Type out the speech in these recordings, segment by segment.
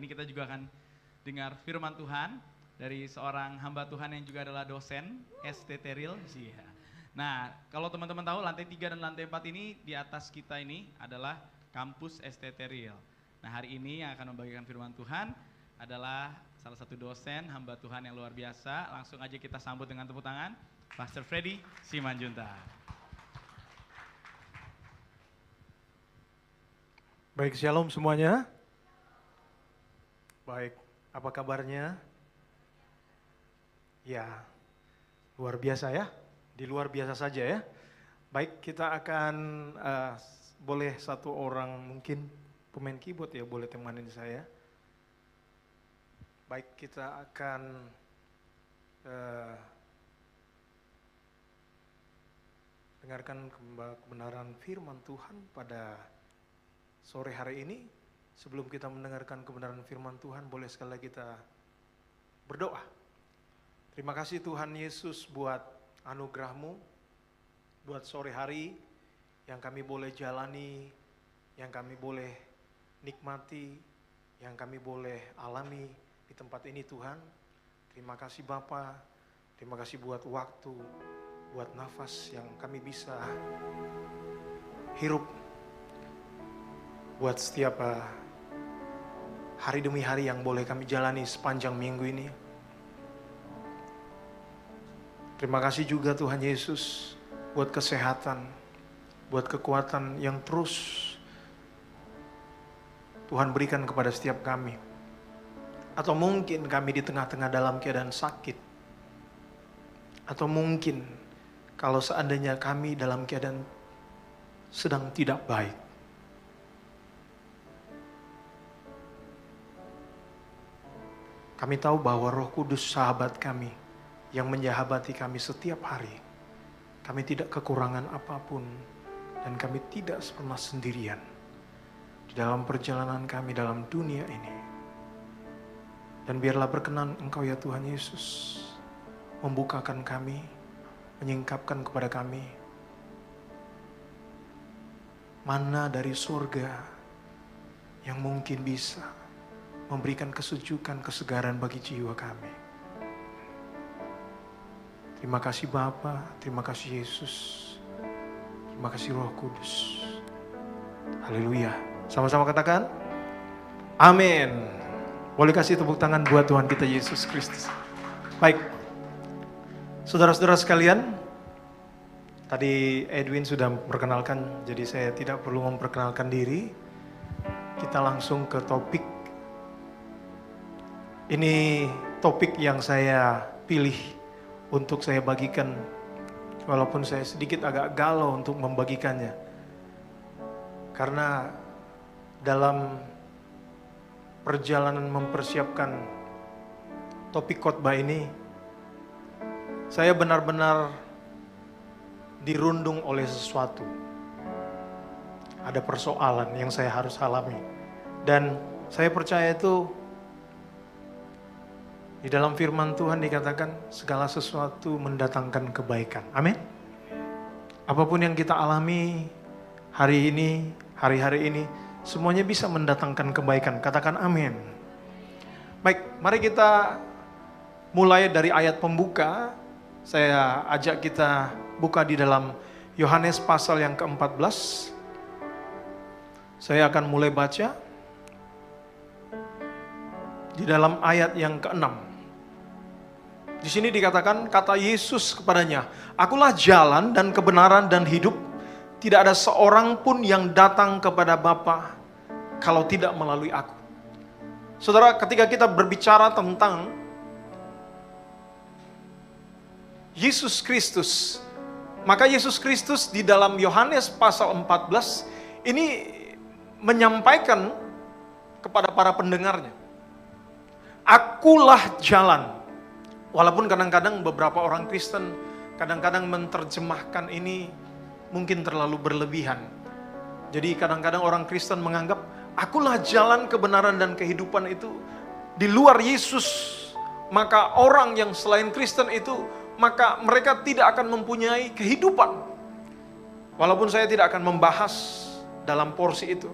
Ini kita juga akan dengar firman Tuhan dari seorang hamba Tuhan yang juga adalah dosen STT Real. Nah, kalau teman-teman tahu lantai 3 dan lantai 4 ini di atas kita ini adalah kampus STT Real. Nah, hari ini yang akan membagikan firman Tuhan adalah salah satu dosen hamba Tuhan yang luar biasa. Langsung aja kita sambut dengan tepuk tangan, Pastor Freddy Simanjuntak. Baik, shalom semuanya. Baik, apa kabarnya? Ya, luar biasa ya, di luar biasa saja ya. Baik, kita akan boleh satu orang mungkin pemain keyboard ya, boleh temanin saya. Baik, kita akan dengarkan kebenaran firman Tuhan pada sore hari ini. Sebelum kita mendengarkan kebenaran firman Tuhan, boleh sekali lagi kita berdoa. Terima kasih Tuhan Yesus buat anugerah-Mu, buat sore hari yang kami boleh jalani, yang kami boleh nikmati, yang kami boleh alami di tempat ini Tuhan. Terima kasih Bapa, terima kasih buat waktu, buat nafas yang kami bisa hirup, buat setiap hari demi hari yang boleh kami jalani sepanjang minggu ini. Terima kasih juga Tuhan Yesus buat kesehatan, buat kekuatan yang terus Tuhan berikan kepada setiap kami. Atau mungkin kami di tengah-tengah dalam keadaan sakit. Atau mungkin kalau seandainya kami dalam keadaan sedang tidak baik. Kami tahu bahwa Roh Kudus sahabat kami yang menjahabati kami setiap hari. Kami tidak kekurangan apapun dan kami tidak pernah sendirian di dalam perjalanan kami dalam dunia ini. Dan biarlah berkenan Engkau ya Tuhan Yesus membukakan kami, menyingkapkan kepada kami mana dari surga yang mungkin bisa memberikan kesejukan, kesegaran bagi jiwa kami. Terima kasih Bapa, terima kasih Yesus, terima kasih Roh Kudus. Haleluya. Sama-sama katakan, amin. Boleh kasih tepuk tangan buat Tuhan kita Yesus Kristus. Baik, saudara-saudara sekalian, tadi Edwin sudah memperkenalkan, jadi saya tidak perlu memperkenalkan diri. Kita langsung ke topik. Ini topik yang saya pilih untuk saya bagikan, walaupun saya sedikit agak galau untuk membagikannya. Karena dalam perjalanan mempersiapkan topik khotbah ini, saya benar-benar dirundung oleh sesuatu. Ada persoalan yang saya harus alami. Dan saya percaya itu di dalam firman Tuhan dikatakan segala sesuatu mendatangkan kebaikan. Amin. Apapun yang kita alami hari ini, hari-hari ini, semuanya bisa mendatangkan kebaikan. Katakan amin. Baik, mari kita mulai dari ayat pembuka. Saya ajak kita buka di dalam Yohanes pasal yang ke-14. Saya akan mulai baca di dalam ayat yang ke-6. Di sini dikatakan, kata Yesus kepadanya, "Akulah jalan dan kebenaran dan hidup. Tidak ada seorang pun yang datang kepada Bapa kalau tidak melalui aku." Saudara, ketika kita berbicara tentang Yesus Kristus, maka Yesus Kristus di dalam Yohanes pasal 14 ini menyampaikan kepada para pendengarnya, "Akulah jalan." Walaupun kadang-kadang beberapa orang Kristen kadang-kadang menerjemahkan ini mungkin terlalu berlebihan. Jadi kadang-kadang orang Kristen menganggap akulah jalan, kebenaran, dan kehidupan itu di luar Yesus. Maka orang yang selain Kristen itu, maka mereka tidak akan mempunyai kehidupan. Walaupun saya tidak akan membahas dalam porsi itu.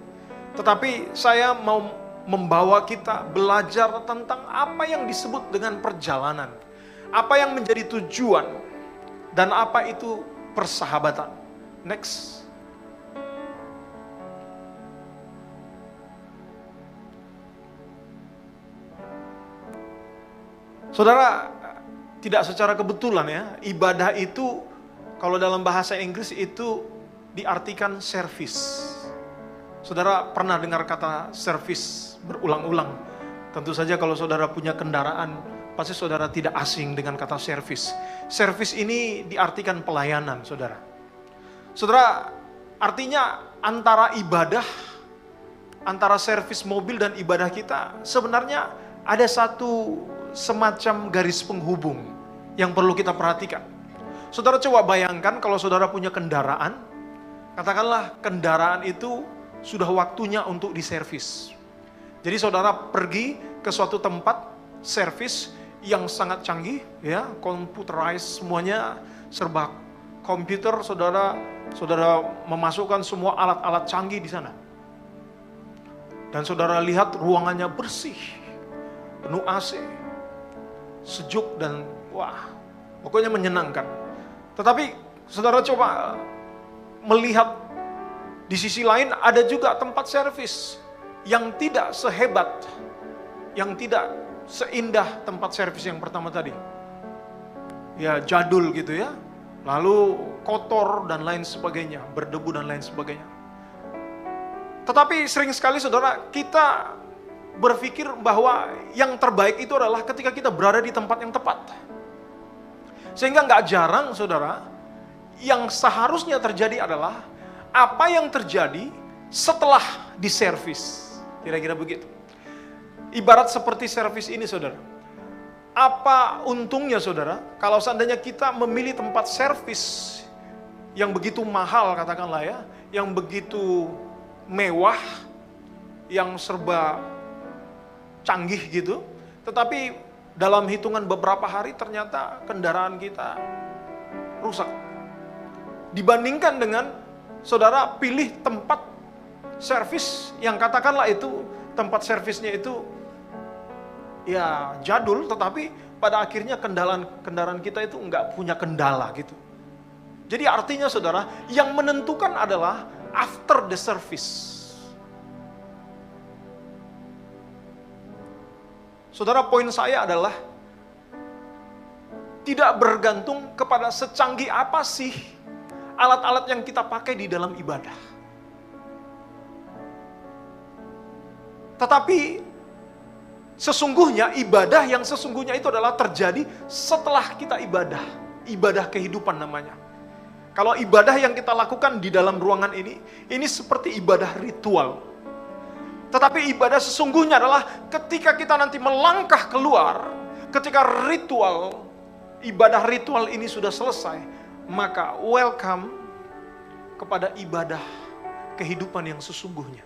Tetapi saya mau membawa kita belajar tentang apa yang disebut dengan perjalanan, apa yang menjadi tujuan, dan apa itu persahabatan. Next. Saudara, tidak secara kebetulan ya, ibadah itu kalau dalam bahasa Inggris itu diartikan service. Saudara pernah dengar kata service berulang-ulang. Tentu saja kalau saudara punya kendaraan, pasti saudara tidak asing dengan kata service. Service ini diartikan pelayanan, saudara. Saudara, artinya antara ibadah, antara servis mobil dan ibadah kita, sebenarnya ada satu semacam garis penghubung yang perlu kita perhatikan. Saudara coba bayangkan kalau saudara punya kendaraan, katakanlah kendaraan itu sudah waktunya untuk diservis. Jadi saudara pergi ke suatu tempat servis yang sangat canggih, ya, computerized, semuanya serba komputer. Saudara memasukkan semua alat-alat canggih di sana. Dan saudara lihat ruangannya bersih, penuh AC, sejuk dan wah, pokoknya menyenangkan. Tetapi saudara coba melihat di sisi lain ada juga tempat servis yang tidak sehebat, yang tidak seindah tempat servis yang pertama tadi. Ya jadul gitu ya, lalu kotor dan lain sebagainya, berdebu dan lain sebagainya. Tetapi sering sekali saudara, kita berpikir bahwa yang terbaik itu adalah ketika kita berada di tempat yang tepat. Sehingga nggak jarang saudara, yang seharusnya terjadi adalah apa yang terjadi setelah diservis. Kira-kira begitu. Ibarat seperti servis ini saudara. Apa untungnya saudara, kalau seandainya kita memilih tempat servis yang begitu mahal katakanlah ya, yang begitu mewah, yang serba canggih gitu, tetapi dalam hitungan beberapa hari ternyata kendaraan kita rusak. Dibandingkan dengan saudara pilih tempat servis yang katakanlah itu tempat servisnya itu ya jadul, tetapi pada akhirnya kendaraan kita itu enggak punya kendala gitu. Jadi artinya saudara, yang menentukan adalah after the service. Saudara, poin saya adalah tidak bergantung kepada secanggih apa sih alat-alat yang kita pakai di dalam ibadah. Tetapi sesungguhnya ibadah yang sesungguhnya itu adalah terjadi setelah kita ibadah. Ibadah kehidupan namanya. Kalau ibadah yang kita lakukan di dalam ruangan ini seperti ibadah ritual. Tetapi ibadah sesungguhnya adalah ketika kita nanti melangkah keluar, ketika ibadah ritual ini sudah selesai, maka welcome kepada ibadah kehidupan yang sesungguhnya.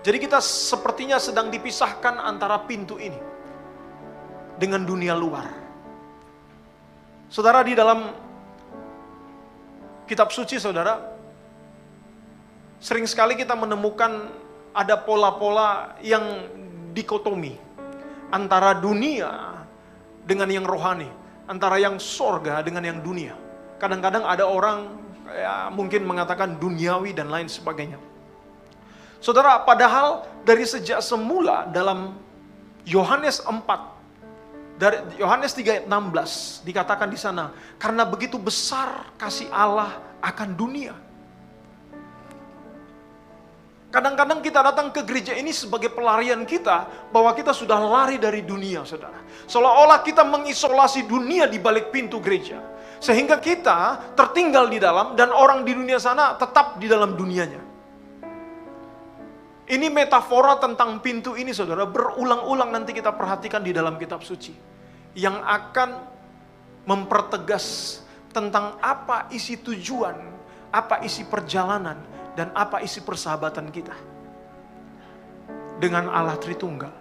Jadi kita sepertinya sedang dipisahkan antara pintu ini dengan dunia luar. Saudara, di dalam kitab suci saudara, sering sekali kita menemukan ada pola-pola yang dikotomi antara dunia dengan yang rohani, antara yang sorga dengan yang dunia. Kadang-kadang ada orang ya, mungkin mengatakan duniawi dan lain sebagainya. Saudara, padahal dari sejak semula dalam Yohanes 4, dari Yohanes 3 ayat 16 dikatakan di sana, karena begitu besar kasih Allah akan dunia. Kadang-kadang kita datang ke gereja ini sebagai pelarian kita, bahwa kita sudah lari dari dunia, saudara. Seolah-olah kita mengisolasi dunia di balik pintu gereja. Sehingga kita tertinggal di dalam, dan orang di dunia sana tetap di dalam dunianya. Ini metafora tentang pintu ini, saudara, berulang-ulang nanti kita perhatikan di dalam kitab suci. Yang akan mempertegas tentang apa isi tujuan, apa isi perjalanan, dan apa isi persahabatan kita dengan Allah Tritunggal.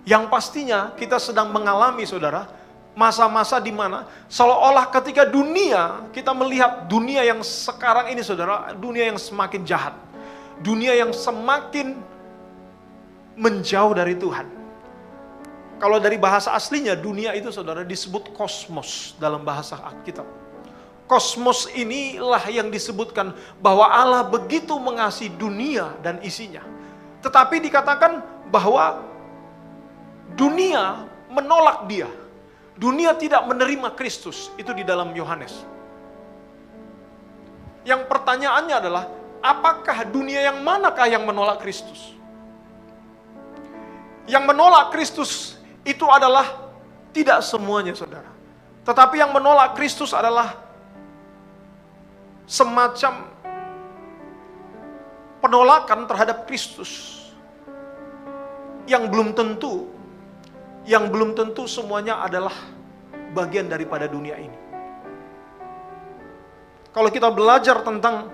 Yang pastinya kita sedang mengalami, saudara, masa-masa di mana seolah-olah ketika dunia, kita melihat dunia yang sekarang ini, saudara, dunia yang semakin jahat. dunia yang semakin menjauh dari Tuhan. Kalau dari bahasa aslinya, dunia itu saudara disebut kosmos dalam bahasa Alkitab. Kosmos inilah yang disebutkan bahwa Allah begitu mengasihi dunia dan isinya. Tetapi dikatakan bahwa dunia menolak dia. Dunia tidak menerima Kristus. Itu di dalam Yohanes. Yang pertanyaannya adalah, apakah dunia yang manakah yang menolak Kristus? Yang menolak Kristus itu adalah tidak semuanya, saudara. Tetapi yang menolak Kristus adalah semacam penolakan terhadap Kristus yang belum tentu semuanya adalah bagian daripada dunia ini. Kalau kita belajar tentang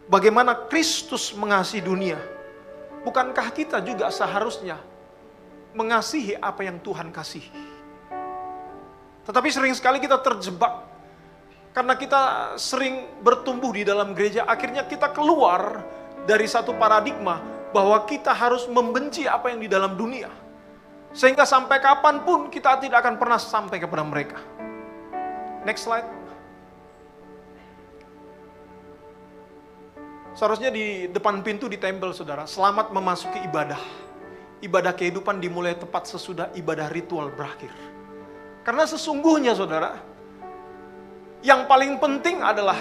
bagaimana Kristus mengasihi dunia, bukankah kita juga seharusnya mengasihi apa yang Tuhan kasihi? Tetapi sering sekali kita terjebak karena kita sering bertumbuh di dalam gereja, akhirnya kita keluar dari satu paradigma bahwa kita harus membenci apa yang di dalam dunia. Sehingga sampai kapanpun kita tidak akan pernah sampai kepada mereka. Next slide. Seharusnya di depan pintu ditempel, saudara, selamat memasuki ibadah. Ibadah kehidupan dimulai tepat sesudah ibadah ritual berakhir. Karena sesungguhnya, saudara, yang paling penting adalah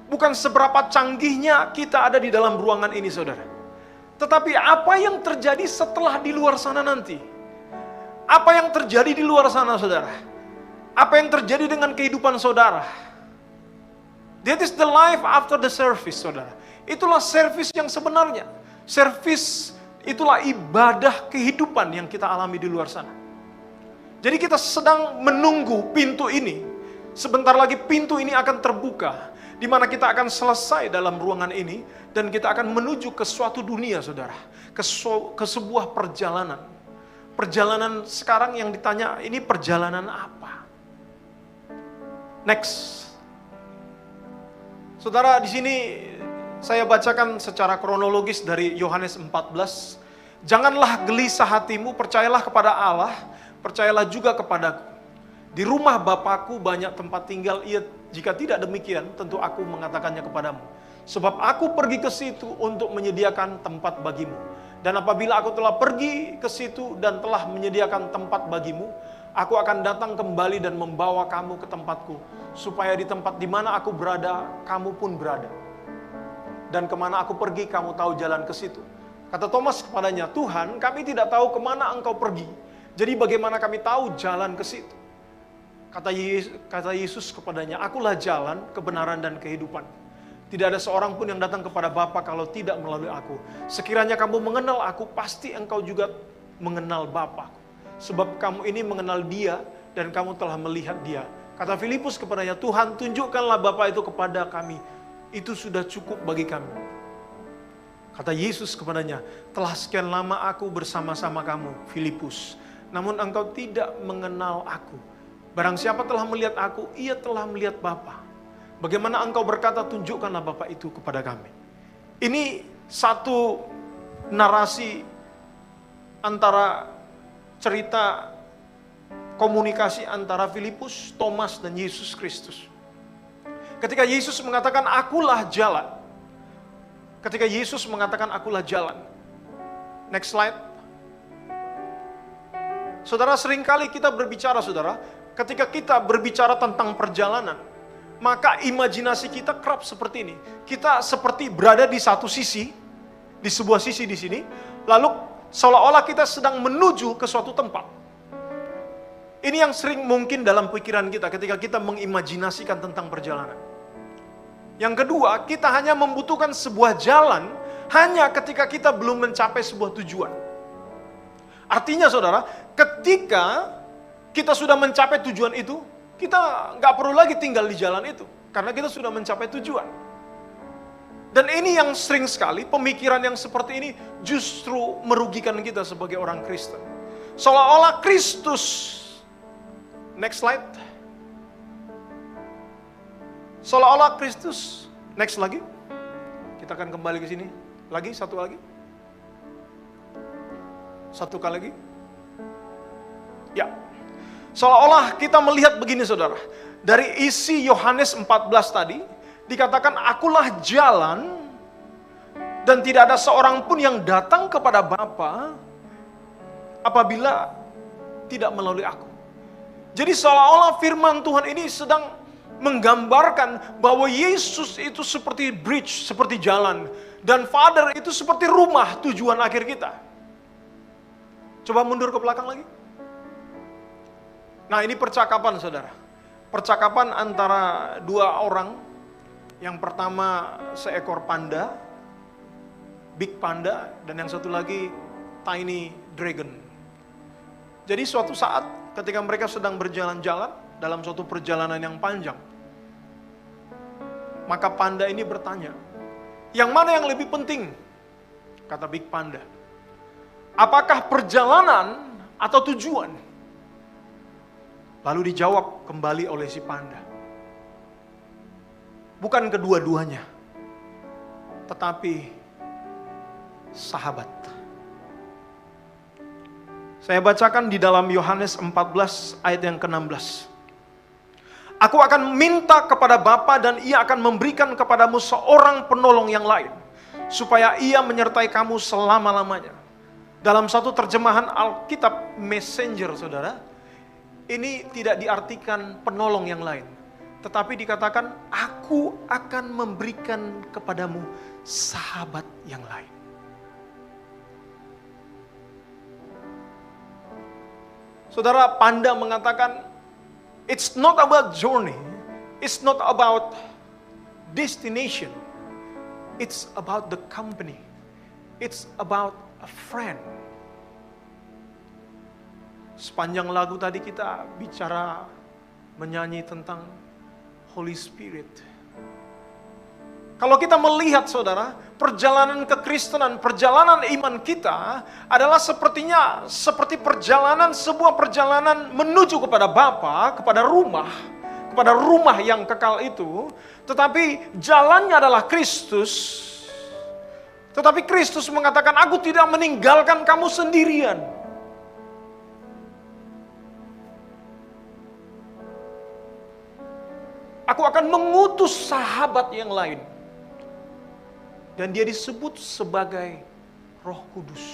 bukan seberapa canggihnya kita ada di dalam ruangan ini, saudara. Tetapi apa yang terjadi setelah di luar sana nanti. Apa yang terjadi di luar sana, saudara. Apa yang terjadi dengan kehidupan saudara. That is the life after the service, saudara. Itulah service yang sebenarnya. Service itulah ibadah kehidupan yang kita alami di luar sana. Jadi kita sedang menunggu pintu ini. Sebentar lagi pintu ini akan terbuka, di mana kita akan selesai dalam ruangan ini, dan kita akan menuju ke suatu dunia, saudara. Ke sebuah perjalanan. Perjalanan sekarang yang ditanya, ini perjalanan apa? Next. Saudara, di sini saya bacakan secara kronologis dari Yohanes 14. Janganlah gelisah hatimu, percayalah kepada Allah, percayalah juga kepadaku. Di rumah Bapakku banyak tempat tinggal, jika tidak demikian, tentu aku mengatakannya kepadamu. Sebab aku pergi ke situ untuk menyediakan tempat bagimu. Dan apabila aku telah pergi ke situ dan telah menyediakan tempat bagimu, aku akan datang kembali dan membawa kamu ke tempatku, supaya di tempat di mana aku berada, kamu pun berada. Dan kemana aku pergi, kamu tahu jalan ke situ. Kata Thomas kepadanya, Tuhan, kami tidak tahu kemana engkau pergi. Jadi bagaimana kami tahu jalan ke situ? Kata Yesus kepadanya, akulah jalan, kebenaran, dan kehidupan. Tidak ada seorang pun yang datang kepada Bapa kalau tidak melalui aku. Sekiranya kamu mengenal aku, pasti engkau juga mengenal Bapa. Sebab kamu ini mengenal dia, dan kamu telah melihat dia. Kata Filipus kepadanya, Tuhan, tunjukkanlah Bapa itu kepada kami. Itu sudah cukup bagi kami. Kata Yesus kepadanya, telah sekian lama aku bersama-sama kamu, Filipus. Namun engkau tidak mengenal aku. Barang siapa telah melihat aku, ia telah melihat Bapa. Bagaimana engkau berkata, tunjukkanlah Bapa itu kepada kami. Ini satu narasi antara cerita komunikasi antara Filipus, Thomas, dan Yesus Kristus. Ketika Yesus mengatakan, akulah jalan. Ketika Yesus mengatakan, akulah jalan. Next slide. Saudara, seringkali kita berbicara, saudara, ketika kita berbicara tentang perjalanan, maka imajinasi kita kerap seperti ini. Kita seperti berada di satu sisi, di sebuah sisi di sini, lalu seolah-olah kita sedang menuju ke suatu tempat. Ini yang sering mungkin dalam pikiran kita ketika kita mengimajinasikan tentang perjalanan. Yang kedua, kita hanya membutuhkan sebuah jalan hanya ketika kita belum mencapai sebuah tujuan. Artinya, saudara, ketika kita sudah mencapai tujuan itu, kita nggak perlu lagi tinggal di jalan itu, karena kita sudah mencapai tujuan. Dan ini yang sering sekali, pemikiran yang seperti ini justru merugikan kita sebagai orang Kristen. Seolah-olah Kristus, next slide. Seolah-olah Kristus, next lagi. Kita akan kembali ke sini. Lagi, satu lagi. Satu kali lagi. Ya. Seolah-olah kita melihat begini saudara. Dari isi Yohanes 14 tadi, dikatakan akulah jalan dan tidak ada seorang pun yang datang kepada Bapa apabila tidak melalui aku. Jadi seolah-olah firman Tuhan ini sedang menggambarkan bahwa Yesus itu seperti bridge, seperti jalan. Dan Father itu seperti rumah tujuan akhir kita. Coba mundur ke belakang lagi. Nah, ini percakapan saudara. Percakapan antara dua orang. Yang pertama seekor panda, big panda, dan yang satu lagi tiny dragon. Jadi suatu saat ketika mereka sedang berjalan-jalan dalam suatu perjalanan yang panjang, maka panda ini bertanya, yang mana yang lebih penting? Kata big panda. Apakah perjalanan atau tujuan? Lalu dijawab kembali oleh si panda. Bukan kedua-duanya, tetapi sahabat. Saya bacakan di dalam Yohanes 14 ayat yang ke-16. Aku akan minta kepada Bapa dan ia akan memberikan kepadamu seorang penolong yang lain, supaya ia menyertai kamu selama-lamanya. Dalam satu terjemahan Alkitab Messenger, saudara, ini tidak diartikan penolong yang lain, tetapi dikatakan aku akan memberikan kepadamu sahabat yang lain. Saudara, panda mengatakan, it's not about journey, it's not about destination, it's about the company, it's about a friend. Sepanjang lagu tadi kita bicara, menyanyi tentang Holy Spirit. Kalau kita melihat saudara, perjalanan kekristenan, perjalanan iman kita adalah seperti perjalanan, sebuah perjalanan menuju kepada Bapa, kepada rumah yang kekal itu. Tetapi jalannya adalah Kristus. Tetapi Kristus mengatakan, aku tidak meninggalkan kamu sendirian. Aku akan mengutus sahabat yang lain. Dan dia disebut sebagai Roh Kudus.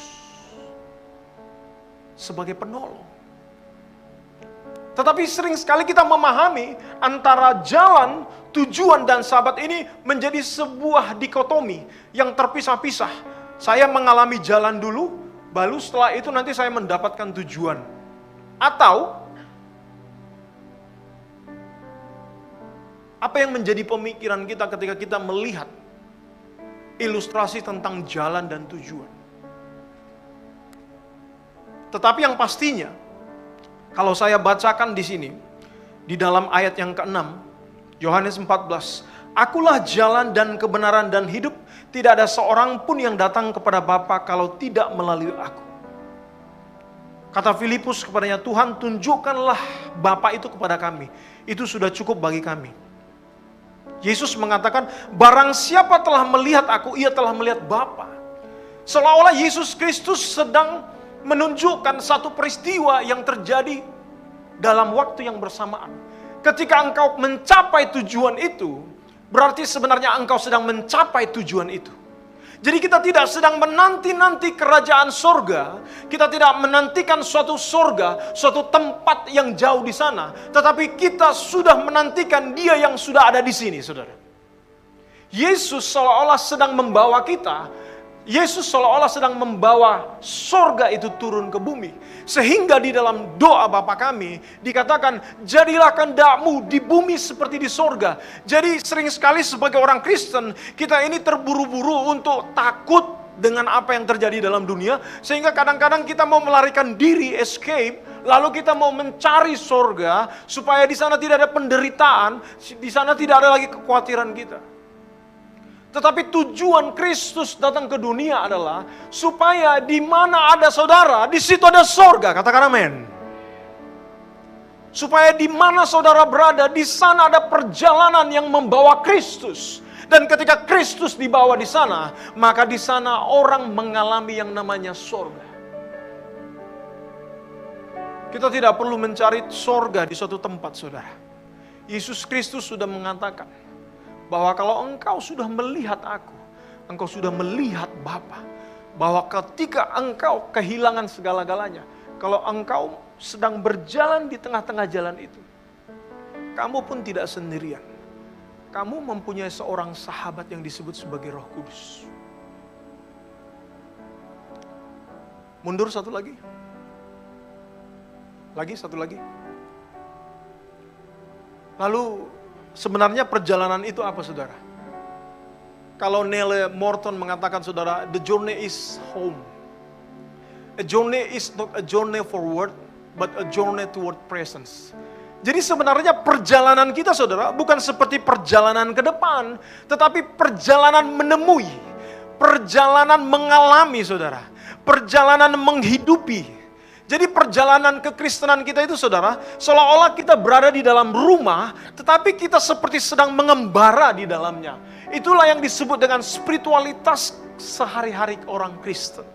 Sebagai penolong. Tetapi sering sekali kita memahami antara jalan, tujuan, dan sahabat ini menjadi sebuah dikotomi yang terpisah-pisah. Saya mengalami jalan dulu, baru setelah itu nanti saya mendapatkan tujuan. Atau apa yang menjadi pemikiran kita ketika kita melihat ilustrasi tentang jalan dan tujuan. Tetapi yang pastinya, kalau saya bacakan di sini, di dalam ayat yang ke-6, Yohanes 14, akulah jalan dan kebenaran dan hidup, tidak ada seorang pun yang datang kepada Bapa kalau tidak melalui aku. Kata Filipus kepadanya, Tuhan tunjukkanlah Bapa itu kepada kami, itu sudah cukup bagi kami. Yesus mengatakan, barang siapa telah melihat aku, ia telah melihat Bapa. Seolah-olah Yesus Kristus sedang menunjukkan satu peristiwa yang terjadi dalam waktu yang bersamaan. Ketika engkau mencapai tujuan itu, berarti sebenarnya engkau sedang mencapai tujuan itu. Jadi kita tidak sedang menanti-nanti kerajaan sorga, kita tidak menantikan suatu sorga, suatu tempat yang jauh di sana, tetapi kita sudah menantikan Dia yang sudah ada di sini, saudara. Yesus seolah-olah sedang membawa kita, Yesus seolah-olah sedang membawa sorga itu turun ke bumi. Sehingga di dalam doa Bapa kami dikatakan, jadilah kehendak-Mu di bumi seperti di sorga. Jadi sering sekali sebagai orang Kristen, kita ini terburu-buru untuk takut dengan apa yang terjadi dalam dunia. Sehingga kadang-kadang kita mau melarikan diri, escape, lalu kita mau mencari sorga, supaya di sana tidak ada penderitaan, di sana tidak ada lagi kekhawatiran kita. Tetapi tujuan Kristus datang ke dunia adalah supaya di mana ada saudara, di situ ada sorga. Katakan amin. Supaya di mana saudara berada, di sana ada perjalanan yang membawa Kristus. Dan ketika Kristus dibawa di sana, maka di sana orang mengalami yang namanya sorga. Kita tidak perlu mencari sorga di suatu tempat, saudara. Yesus Kristus sudah mengatakan bahwa kalau engkau sudah melihat aku, engkau sudah melihat Bapa. Bahwa ketika engkau kehilangan segala-galanya, kalau engkau sedang berjalan di tengah-tengah jalan itu, kamu pun tidak sendirian. Kamu mempunyai seorang sahabat yang disebut sebagai Roh Kudus. Mundur satu lagi. Satu lagi. Lalu sebenarnya perjalanan itu apa, saudara? Kalau Neil Morton mengatakan, saudara, the journey is home. A journey is not a journey forward, but a journey toward presence. Jadi sebenarnya perjalanan kita, saudara, bukan seperti perjalanan ke depan, tetapi perjalanan menemui, perjalanan mengalami, saudara, perjalanan menghidupi. Jadi perjalanan kekristenan kita itu, saudara, seolah-olah kita berada di dalam rumah, tetapi kita seperti sedang mengembara di dalamnya. Itulah yang disebut dengan spiritualitas sehari-hari orang Kristen.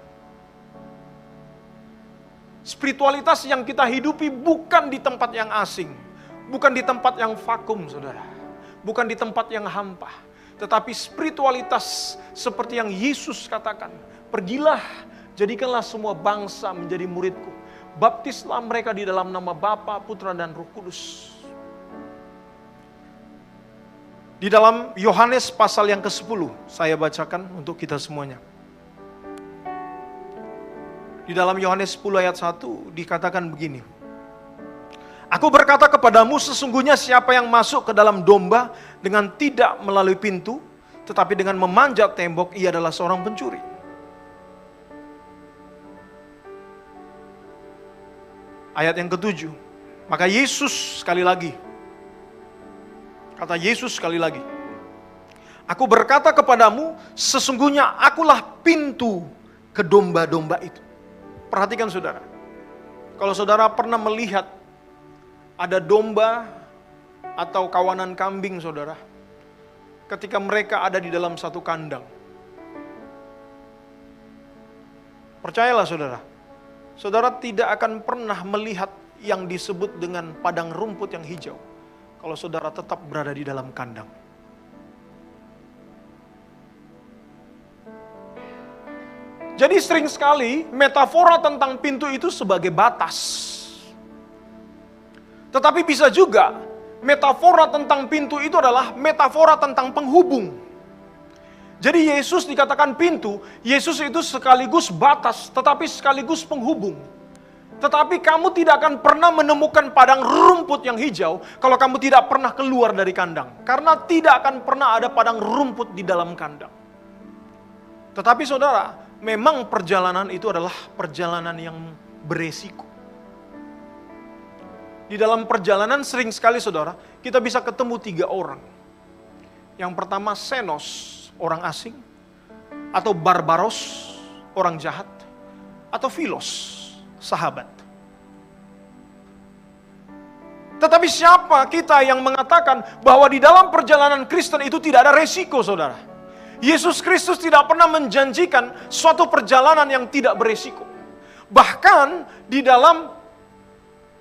Spiritualitas yang kita hidupi bukan di tempat yang asing, bukan di tempat yang vakum, saudara, bukan di tempat yang hampa, tetapi spiritualitas seperti yang Yesus katakan, pergilah, jadikanlah semua bangsa menjadi muridku, baptislah mereka di dalam nama Bapa, Putra, dan Roh Kudus. Di dalam Yohanes pasal yang ke-10, saya bacakan untuk kita semuanya. Di dalam Yohanes 10 ayat 1 dikatakan begini. Aku berkata kepadamu, sesungguhnya siapa yang masuk ke dalam domba dengan tidak melalui pintu, tetapi dengan memanjat tembok, ia adalah seorang pencuri. Ayat yang ke-7, maka Yesus sekali lagi, kata Yesus sekali lagi, aku berkata kepadamu, sesungguhnya akulah pintu ke domba-domba itu. Perhatikan, saudara, kalau saudara pernah melihat ada domba atau kawanan kambing, saudara, ketika mereka ada di dalam satu kandang, percayalah, saudara, saudara tidak akan pernah melihat yang disebut dengan padang rumput yang hijau kalau saudara tetap berada di dalam kandang. Jadi sering sekali metafora tentang pintu itu sebagai batas. Tetapi bisa juga metafora tentang pintu itu adalah metafora tentang penghubung. Jadi Yesus dikatakan pintu, Yesus itu sekaligus batas, tetapi sekaligus penghubung. Tetapi kamu tidak akan pernah menemukan padang rumput yang hijau kalau kamu tidak pernah keluar dari kandang. Karena tidak akan pernah ada padang rumput di dalam kandang. Tetapi saudara, memang perjalanan itu adalah perjalanan yang beresiko. Di dalam perjalanan sering sekali, saudara, kita bisa ketemu 3 orang. Yang pertama Xenos, orang asing, atau Barbaros, orang jahat, atau Philos, sahabat. Tetapi siapa kita yang mengatakan bahwa di dalam perjalanan Kristen itu tidak ada resiko, saudara? Yesus Kristus tidak pernah menjanjikan suatu perjalanan yang tidak beresiko. Bahkan di dalam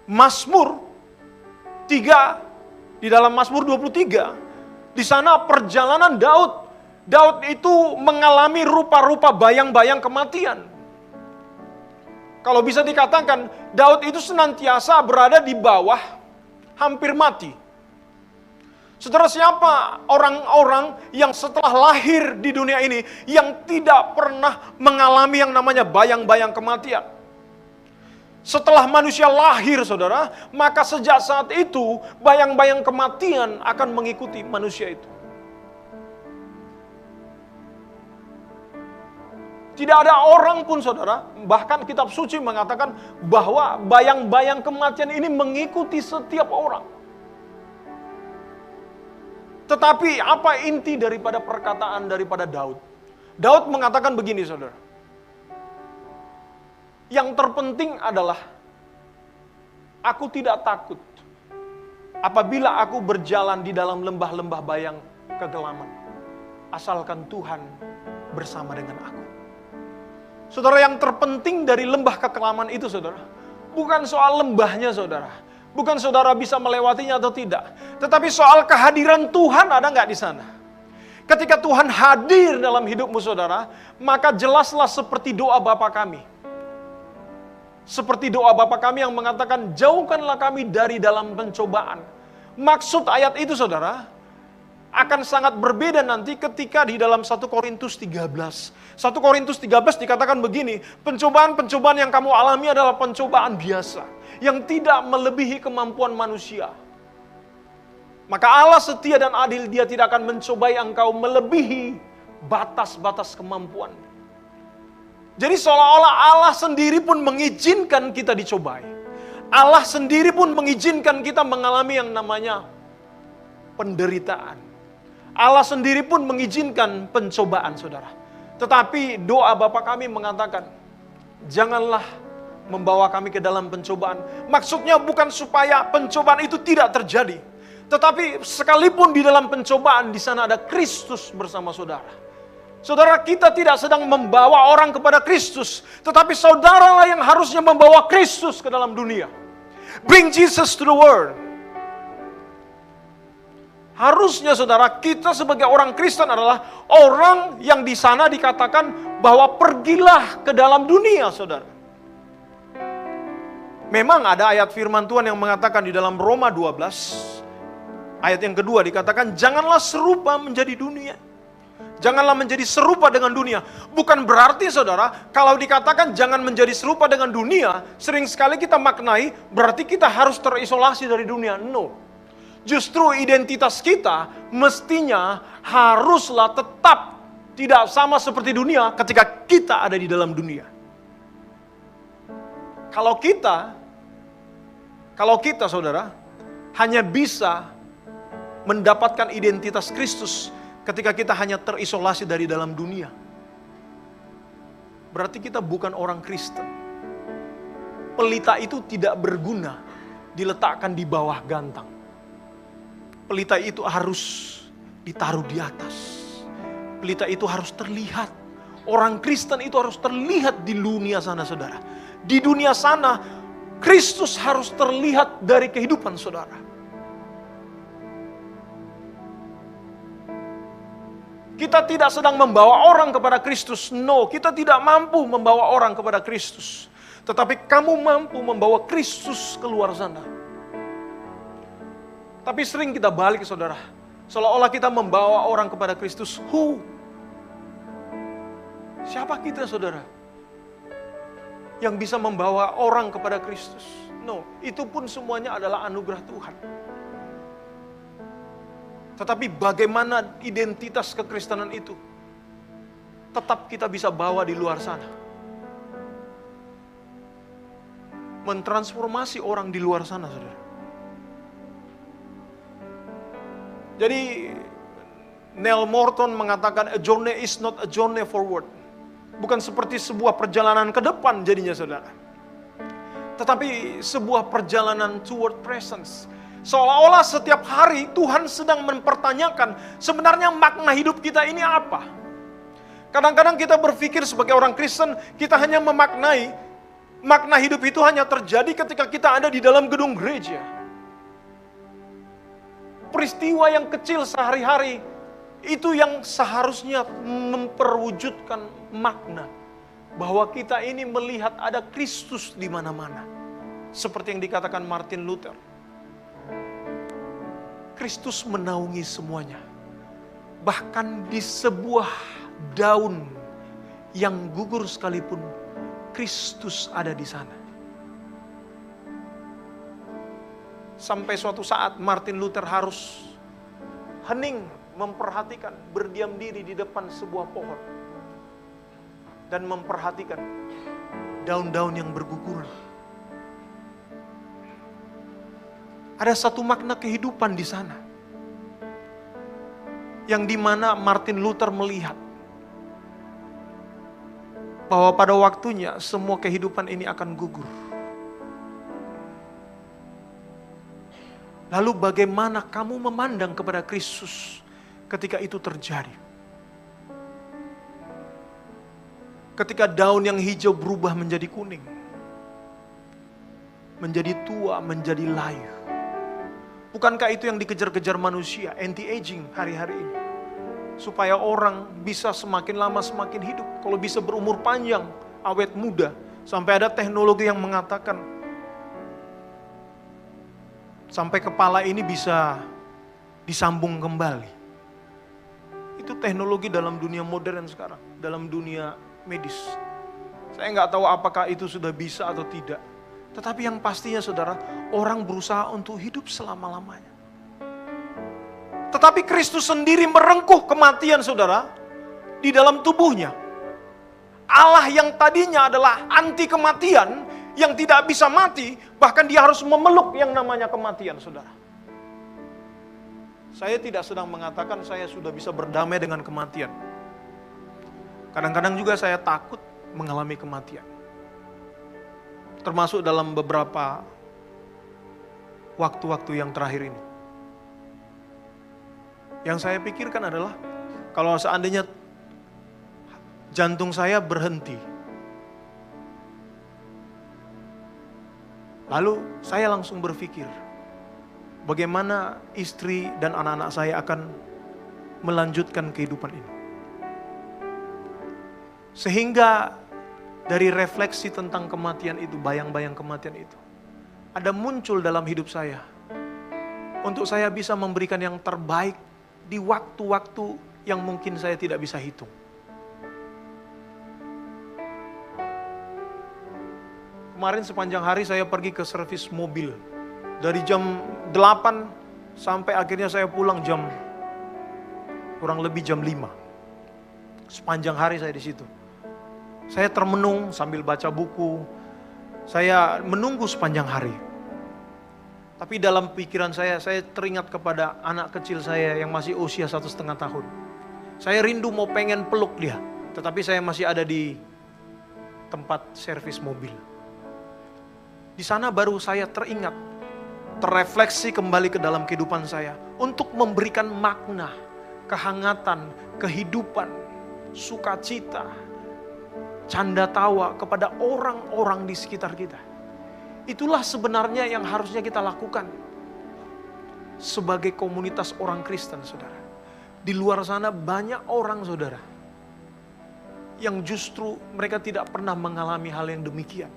Mazmur 3, di dalam Mazmur 23, di sana perjalanan Daud. Daud itu mengalami rupa-rupa bayang-bayang kematian. Kalau bisa dikatakan, Daud itu senantiasa berada di bawah, hampir mati. Saudara, siapa orang-orang yang setelah lahir di dunia ini yang tidak pernah mengalami yang namanya bayang-bayang kematian? Setelah manusia lahir, saudara, maka sejak saat itu bayang-bayang kematian akan mengikuti manusia itu. Tidak ada orang pun, saudara, bahkan kitab suci mengatakan bahwa bayang-bayang kematian ini mengikuti setiap orang. Tetapi apa inti daripada perkataan daripada Daud? Daud mengatakan begini, saudara. Yang terpenting adalah aku tidak takut apabila aku berjalan di dalam lembah-lembah bayang kegelapan. asalkan Tuhan bersama dengan aku. Saudara, yang terpenting dari lembah kekelaman itu, saudara, bukan soal lembahnya, saudara. Bukan saudara bisa melewatinya atau tidak. Tetapi soal kehadiran Tuhan ada nggak di sana? Ketika Tuhan hadir dalam hidupmu, saudara, maka jelaslah seperti doa Bapa kami. Seperti doa Bapa kami yang mengatakan, jauhkanlah kami dari dalam pencobaan. Maksud ayat itu, saudara, akan sangat berbeda nanti ketika di dalam 1 Korintus 13. 1 Korintus 13 dikatakan begini, pencobaan-pencobaan yang kamu alami adalah pencobaan biasa, yang tidak melebihi kemampuan manusia. Maka Allah setia dan adil, Dia tidak akan mencobai engkau melebihi batas-batas kemampuan. Jadi seolah-olah Allah sendiri pun mengizinkan kita dicobai. Allah sendiri pun mengizinkan kita mengalami yang namanya penderitaan. Allah sendiri pun mengizinkan pencobaan, saudara. Tetapi doa Bapa kami mengatakan, janganlah membawa kami ke dalam pencobaan. Maksudnya bukan supaya pencobaan itu tidak terjadi. Tetapi sekalipun di dalam pencobaan, di sana ada Kristus bersama saudara. Saudara, kita tidak sedang membawa orang kepada Kristus. Tetapi saudaralah yang harusnya membawa Kristus ke dalam dunia. Bring Jesus to the world. Harusnya saudara, kita sebagai orang Kristen adalah orang yang di sana dikatakan bahwa pergilah ke dalam dunia, saudara. Memang ada ayat firman Tuhan yang mengatakan di dalam Roma 12, ayat yang kedua dikatakan, janganlah serupa menjadi dunia. Janganlah menjadi serupa dengan dunia. Bukan berarti saudara, kalau dikatakan jangan menjadi serupa dengan dunia, sering sekali kita maknai, berarti kita harus terisolasi dari dunia. No. Justru identitas kita mestinya haruslah tetap tidak sama seperti dunia ketika kita ada di dalam dunia. Kalau kita saudara, hanya bisa mendapatkan identitas Kristus ketika kita hanya terisolasi dari dalam dunia, berarti kita bukan orang Kristen. Pelita itu tidak berguna diletakkan di bawah gantang. Pelita itu harus ditaruh di atas. Pelita itu harus terlihat. Orang Kristen itu harus terlihat di dunia sana, saudara. Di dunia sana, Kristus harus terlihat dari kehidupan saudara. Kita tidak sedang membawa orang kepada Kristus. No, kita tidak mampu membawa orang kepada Kristus. Tetapi kamu mampu membawa Kristus keluar sana. Tapi sering kita balik, saudara. Seolah-olah kita membawa orang kepada Kristus. Who? Siapa kita, saudara? Yang bisa membawa orang kepada Kristus? No, itu pun semuanya adalah anugerah Tuhan. Tetapi bagaimana identitas kekristenan itu tetap kita bisa bawa di luar sana? Mentransformasi orang di luar sana, saudara. Jadi Neil Morton mengatakan a journey is not a journey forward. Bukan seperti sebuah perjalanan ke depan jadinya, saudara. Tetapi sebuah perjalanan toward presence. Seolah-olah setiap hari Tuhan sedang mempertanyakan sebenarnya makna hidup kita ini apa. Kadang-kadang kita berpikir sebagai orang Kristen, kita hanya memaknai makna hidup itu hanya terjadi ketika kita ada di dalam gedung gereja. Peristiwa yang kecil sehari-hari itu yang seharusnya memperwujudkan makna bahwa kita ini melihat ada Kristus di mana-mana. Seperti yang dikatakan Martin Luther. Kristus menaungi semuanya. Bahkan di sebuah daun yang gugur sekalipun, Kristus ada di sana. Sampai suatu saat Martin Luther harus hening, memperhatikan, berdiam diri di depan sebuah pohon. Dan memperhatikan daun-daun yang berguguran. Ada satu makna kehidupan di sana. Yang dimana Martin Luther melihat bahwa pada waktunya semua kehidupan ini akan gugur. Lalu bagaimana kamu memandang kepada Kristus ketika itu terjadi? Ketika daun yang hijau berubah menjadi kuning, menjadi tua, menjadi layu. Bukankah itu yang dikejar-kejar manusia, anti-aging hari-hari ini? Supaya orang bisa semakin lama semakin hidup. Kalau bisa berumur panjang, awet muda. Sampai ada teknologi yang mengatakan, sampai kepala ini bisa disambung kembali. Itu teknologi dalam dunia modern sekarang, dalam dunia medis. Saya nggak tahu apakah itu sudah bisa atau tidak. Tetapi yang pastinya saudara, orang berusaha untuk hidup selama-lamanya. Tetapi Kristus sendiri merengkuh kematian saudara di dalam tubuhnya. Allah yang tadinya adalah anti kematian, yang tidak bisa mati, bahkan dia harus memeluk yang namanya kematian saudara. Saya tidak sedang mengatakan saya sudah bisa berdamai dengan kematian. Kadang-kadang juga saya takut mengalami kematian. Termasuk dalam beberapa waktu-waktu yang terakhir ini. Yang saya pikirkan adalah, kalau seandainya jantung saya berhenti, lalu saya langsung berpikir, bagaimana istri dan anak-anak saya akan melanjutkan kehidupan ini. Sehingga dari refleksi tentang kematian itu, bayang-bayang kematian itu, ada muncul dalam hidup saya, untuk saya bisa memberikan yang terbaik di waktu-waktu yang mungkin saya tidak bisa hitung. Kemarin sepanjang hari saya pergi ke servis mobil. Dari jam 8 sampai akhirnya saya pulang kurang lebih jam 5. Sepanjang hari saya di situ. Saya termenung sambil baca buku. Saya menunggu sepanjang hari. Tapi dalam pikiran saya teringat kepada anak kecil saya yang masih usia 1,5 tahun. Saya rindu mau pengen peluk dia. Tetapi saya masih ada di tempat servis mobil. Di sana baru saya teringat, terrefleksi kembali ke dalam kehidupan saya. Untuk memberikan makna, kehangatan, kehidupan, sukacita, canda tawa kepada orang-orang di sekitar kita. Itulah sebenarnya yang harusnya kita lakukan sebagai komunitas orang Kristen, saudara. Di luar sana banyak orang, saudara, yang justru mereka tidak pernah mengalami hal yang demikian.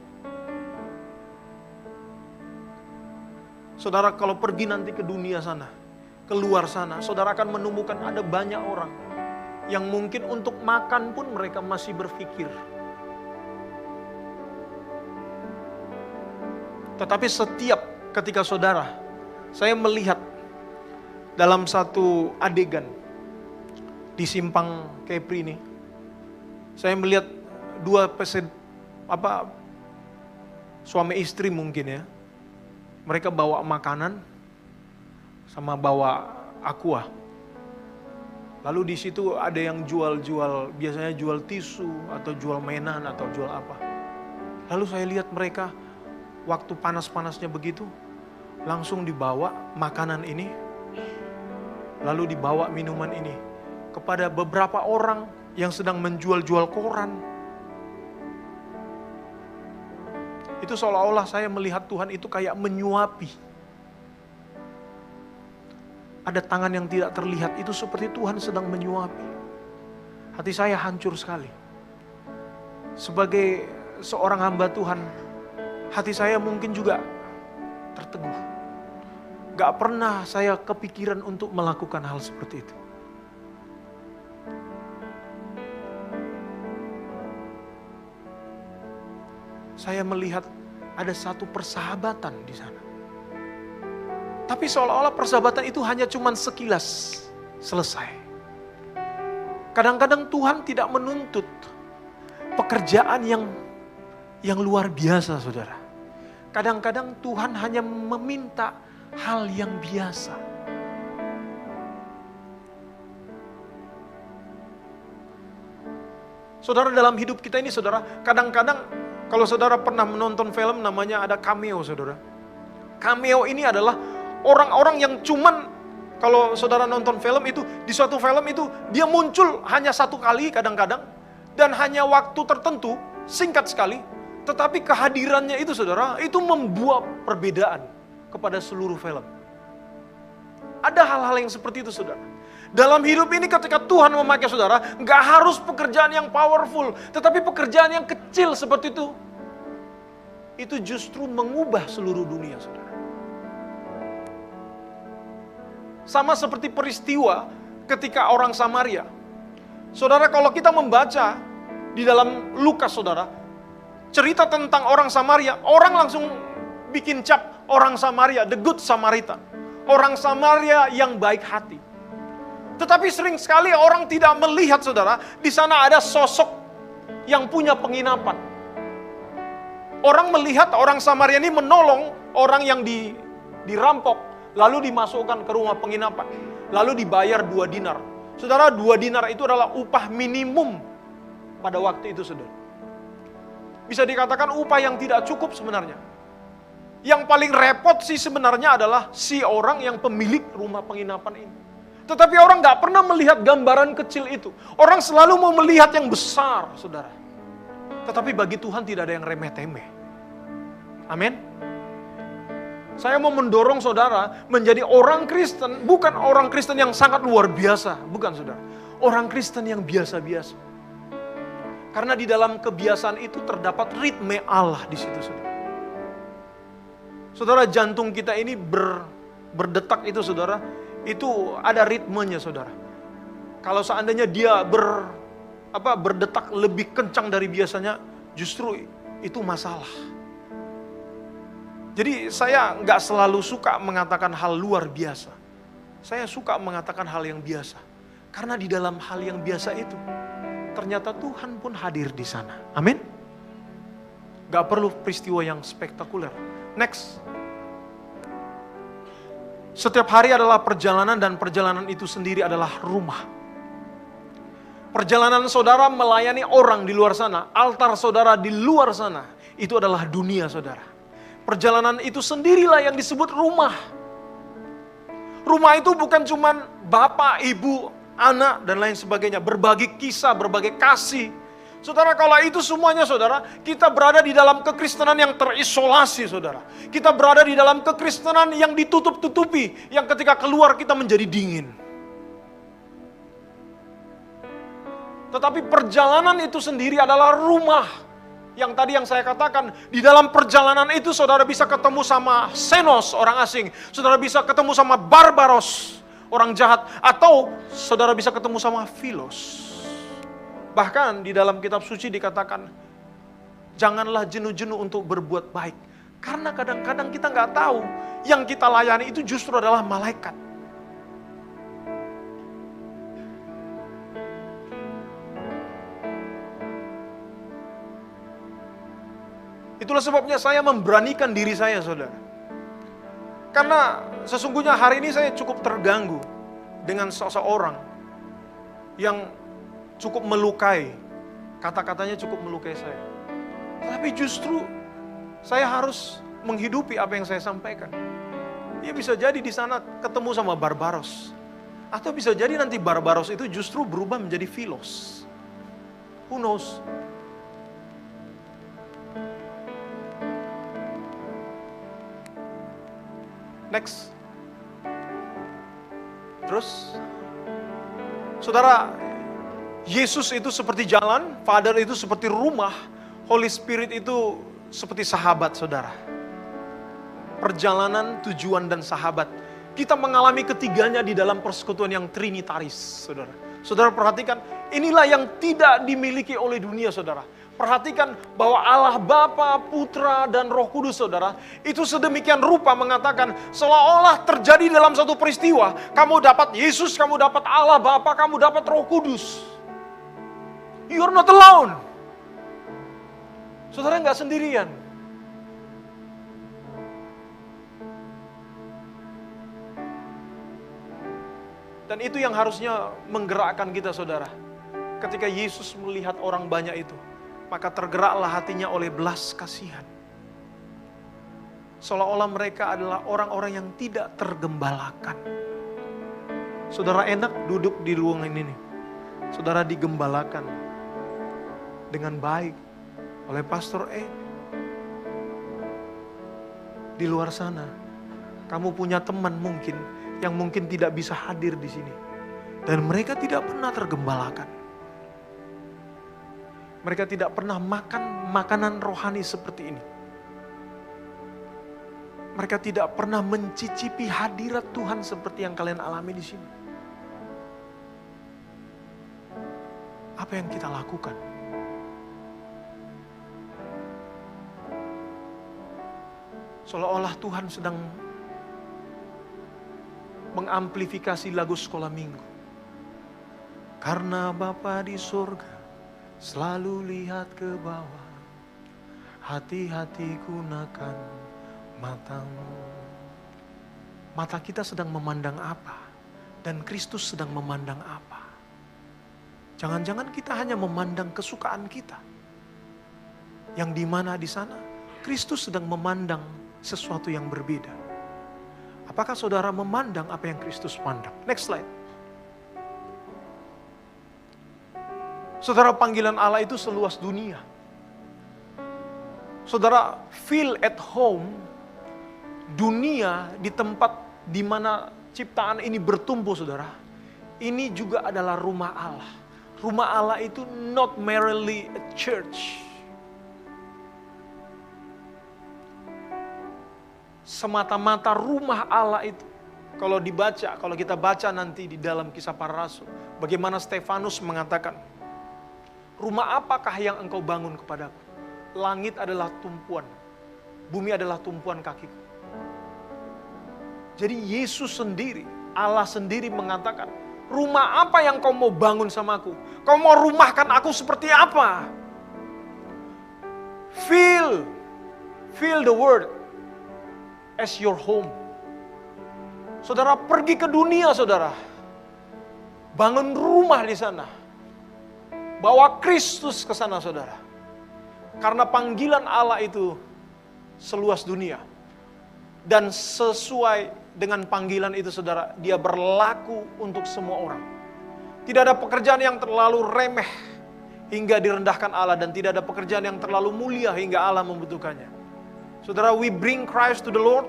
Saudara, kalau pergi nanti ke dunia sana, ke luar sana, saudara akan menemukan ada banyak orang yang mungkin untuk makan pun mereka masih berpikir. Tetapi setiap ketika saudara, saya melihat dalam satu adegan di simpang Kepri ini, saya melihat suami istri mungkin ya, mereka bawa makanan sama bawa aqua. Lalu di situ ada yang jual-jual, biasanya jual tisu atau jual mainan atau jual apa. Lalu saya lihat mereka waktu panas-panasnya begitu, langsung dibawa makanan ini, lalu dibawa minuman ini kepada beberapa orang yang sedang menjual-jual koran. Itu seolah-olah saya melihat Tuhan itu kayak menyuapi. Ada tangan yang tidak terlihat, itu seperti Tuhan sedang menyuapi. Hati saya hancur sekali. Sebagai seorang hamba Tuhan, hati saya mungkin juga terteguh. Gak pernah saya kepikiran untuk melakukan hal seperti itu. Saya melihat ada satu persahabatan di sana. Tapi seolah-olah persahabatan itu hanya cuman sekilas selesai. Kadang-kadang Tuhan tidak menuntut pekerjaan yang luar biasa, saudara. Kadang-kadang Tuhan hanya meminta hal yang biasa. Saudara, dalam hidup kita ini, saudara, kadang-kadang kalau saudara pernah menonton film namanya ada cameo, saudara. Cameo ini adalah orang-orang yang cuman, kalau saudara nonton film itu, di suatu film itu dia muncul hanya satu kali kadang-kadang, Dan hanya waktu tertentu, singkat sekali, tetapi kehadirannya itu saudara, itu membuat perbedaan kepada seluruh film. Ada hal-hal yang seperti itu saudara. Dalam hidup ini ketika Tuhan memakai saudara, gak harus pekerjaan yang powerful, tetapi pekerjaan yang kecil seperti itu justru mengubah seluruh dunia saudara. Sama seperti peristiwa ketika orang Samaria. Saudara, kalau kita membaca di dalam Lukas saudara, cerita tentang orang Samaria, orang langsung bikin cap orang Samaria, the good Samaritan. Orang Samaria yang baik hati. Tetapi sering sekali orang tidak melihat saudara, di sana ada sosok yang punya penginapan. Orang melihat orang Samaria ini menolong orang yang dirampok, lalu dimasukkan ke rumah penginapan, lalu dibayar 2 dinar. Saudara, 2 dinar itu adalah upah minimum pada waktu itu saudara. Bisa dikatakan upah yang tidak cukup sebenarnya. Yang paling repot sih sebenarnya adalah si orang yang pemilik rumah penginapan ini. Tetapi orang gak pernah melihat gambaran kecil itu. Orang selalu mau melihat yang besar, saudara. Tetapi bagi Tuhan tidak ada yang remeh-temeh. Amin. Saya mau mendorong saudara menjadi orang Kristen, bukan orang Kristen yang sangat luar biasa. Bukan saudara. Orang Kristen yang biasa-biasa. Karena di dalam kebiasaan itu terdapat ritme Allah di situ saudara. Saudara, jantung kita ini berdetak itu saudara, itu ada ritmenya saudara. Kalau seandainya dia berdetak lebih kencang dari biasanya, justru itu masalah. Jadi saya nggak selalu suka mengatakan hal luar biasa. Saya suka mengatakan hal yang biasa. Karena di dalam hal yang biasa itu, ternyata Tuhan pun hadir di sana. Amin. Gak perlu peristiwa yang spektakuler. Next. Setiap hari adalah perjalanan dan perjalanan itu sendiri adalah rumah. Perjalanan saudara melayani orang di luar sana, altar saudara di luar sana, itu adalah dunia saudara. Perjalanan itu sendirilah yang disebut rumah. Rumah itu bukan cuman bapak, ibu, anak, dan lain sebagainya. Berbagi kisah, berbagi kasih. Saudara, kalau itu semuanya saudara, kita berada di dalam kekristenan yang terisolasi saudara. Kita berada di dalam kekristenan yang ditutup-tutupi, yang ketika keluar kita menjadi dingin. Tetapi perjalanan itu sendiri adalah rumah. Yang tadi yang saya katakan, di dalam perjalanan itu saudara bisa ketemu sama Xenos, orang asing. Saudara bisa ketemu sama Barbaros, orang jahat. Atau saudara bisa ketemu sama Philos. Bahkan di dalam kitab suci dikatakan, janganlah jenuh-jenuh untuk berbuat baik. Karena kadang-kadang kita nggak tahu, yang kita layani itu justru adalah malaikat. Itulah sebabnya saya memberanikan diri saya, saudara. Karena sesungguhnya hari ini saya cukup terganggu dengan seseorang yang cukup melukai, kata-katanya cukup melukai saya. Tapi justru saya harus menghidupi apa yang saya sampaikan. Dia bisa jadi di sana ketemu sama Barbaros. Atau bisa jadi nanti Barbaros itu justru berubah menjadi Philos. Who knows? Next. Terus, saudara, Yesus itu seperti jalan, Father itu seperti rumah, Holy Spirit itu seperti sahabat, saudara. Perjalanan, tujuan, dan sahabat. Kita mengalami ketiganya di dalam persekutuan yang trinitaris, saudara. Saudara perhatikan, inilah yang tidak dimiliki oleh dunia, saudara. Perhatikan bahwa Allah Bapa, Putra, dan Roh Kudus, saudara, itu sedemikian rupa mengatakan seolah-olah terjadi dalam satu peristiwa. Kamu dapat Yesus, kamu dapat Allah Bapa, kamu dapat Roh Kudus. You are not alone. Saudara nggak sendirian. Dan itu yang harusnya menggerakkan kita, saudara. Ketika Yesus melihat orang banyak itu, maka tergeraklah hatinya oleh belas kasihan. Seolah-olah mereka adalah orang-orang yang tidak tergembalakan. Saudara enak duduk di ruangan ini. Saudara digembalakan. dengan baik oleh Pastor E. Di luar sana, kamu punya teman mungkin yang mungkin tidak bisa hadir di sini. Dan mereka tidak pernah tergembalakan. Mereka tidak pernah makan makanan rohani seperti ini. Mereka tidak pernah mencicipi hadirat Tuhan seperti yang kalian alami di sini. Apa yang kita lakukan? Seolah-olah Tuhan sedang mengamplifikasi lagu sekolah minggu. Karena Bapa di surga selalu lihat ke bawah, hati-hati gunakan matamu. Mata kita sedang memandang apa? Dan Kristus sedang memandang apa? Jangan-jangan kita hanya memandang kesukaan kita. Yang di mana di sana Kristus sedang memandang sesuatu yang berbeda. Apakah saudara memandang apa yang Kristus pandang? Next slide. Saudara, panggilan Allah itu seluas dunia. Saudara, feel at home, dunia di tempat di mana ciptaan ini bertumbuh, saudara. Ini juga adalah rumah Allah. Rumah Allah itu not merely a church. Semata-mata rumah Allah itu. Kalau dibaca, kalau kita baca nanti di dalam Kisah Para Rasul, bagaimana Stefanus mengatakan, rumah apakah yang engkau bangun kepadaku? Langit adalah tumpuan, bumi adalah tumpuan kakiku. Jadi Yesus sendiri, Allah sendiri mengatakan, rumah apa yang kau mau bangun sama aku? Kau mau rumahkan aku seperti apa? Feel the word as your home. Saudara pergi ke dunia, saudara. Bangun rumah di sana. Bawa Kristus ke sana, saudara. Karena panggilan Allah itu seluas dunia. Dan sesuai dengan panggilan itu, saudara, dia berlaku untuk semua orang. Tidak ada pekerjaan yang terlalu remeh hingga direndahkan Allah, dan tidak ada pekerjaan yang terlalu mulia hingga Allah membutuhkannya. Saudara, we bring Christ to the Lord.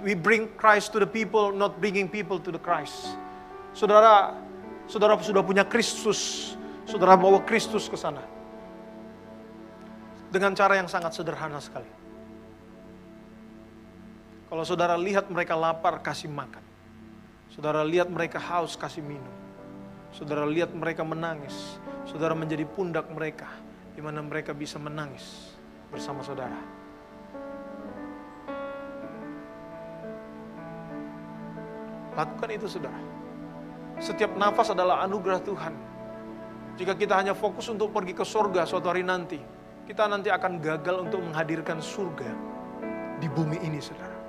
We bring Christ to the people, not bringing people to the Christ. Saudara sudah punya Kristus, saudara bawa Kristus ke sana. Dengan cara yang sangat sederhana sekali. Kalau saudara lihat mereka lapar, kasih makan. Saudara lihat mereka haus, kasih minum. Saudara lihat mereka menangis, saudara menjadi pundak mereka, di mana mereka bisa menangis bersama saudara. Lakukan itu, saudara. Setiap nafas adalah anugerah Tuhan. Jika kita hanya fokus untuk pergi ke surga suatu hari nanti, kita nanti akan gagal untuk menghadirkan surga di bumi ini, saudara.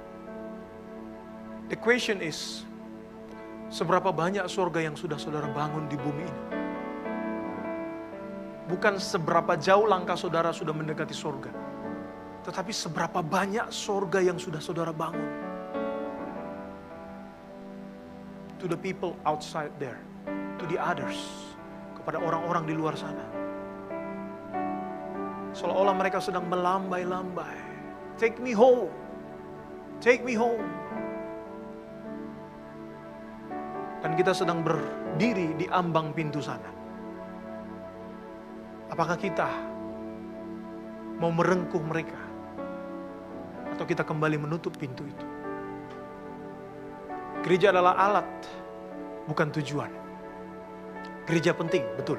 The question is, seberapa banyak surga yang sudah saudara bangun di bumi ini? Bukan seberapa jauh langkah saudara sudah mendekati surga, tetapi seberapa banyak surga yang sudah saudara bangun. To the people outside there, to the others, kepada orang-orang di luar sana. Seolah-olah mereka sedang melambai-lambai. Take me home, take me home. Dan kita sedang berdiri di ambang pintu sana. Apakah kita mau merengkuh mereka? Atau kita kembali menutup pintu itu? Gereja adalah alat, bukan tujuan. Gereja penting, betul.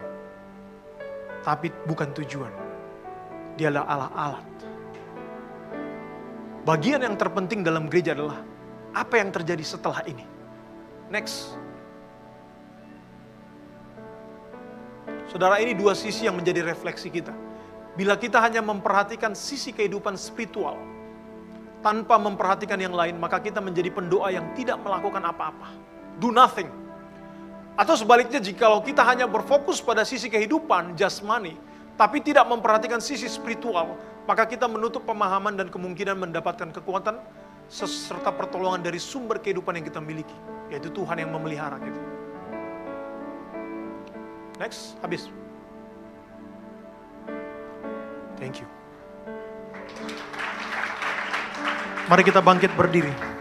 Tapi bukan tujuan. Dia adalah alat. Bagian yang terpenting dalam gereja adalah apa yang terjadi setelah ini. Next. Saudara, ini dua sisi yang menjadi refleksi kita. Bila kita hanya memperhatikan sisi kehidupan spiritual, tanpa memperhatikan yang lain, maka kita menjadi pendoa yang tidak melakukan apa-apa. Do nothing. Atau sebaliknya, jikalau kita hanya berfokus pada sisi kehidupan, jasmani, tapi tidak memperhatikan sisi spiritual, maka kita menutup pemahaman dan kemungkinan mendapatkan kekuatan serta pertolongan dari sumber kehidupan yang kita miliki, yaitu Tuhan yang memelihara kita. Next, habis. Thank you. Mari kita bangkit berdiri.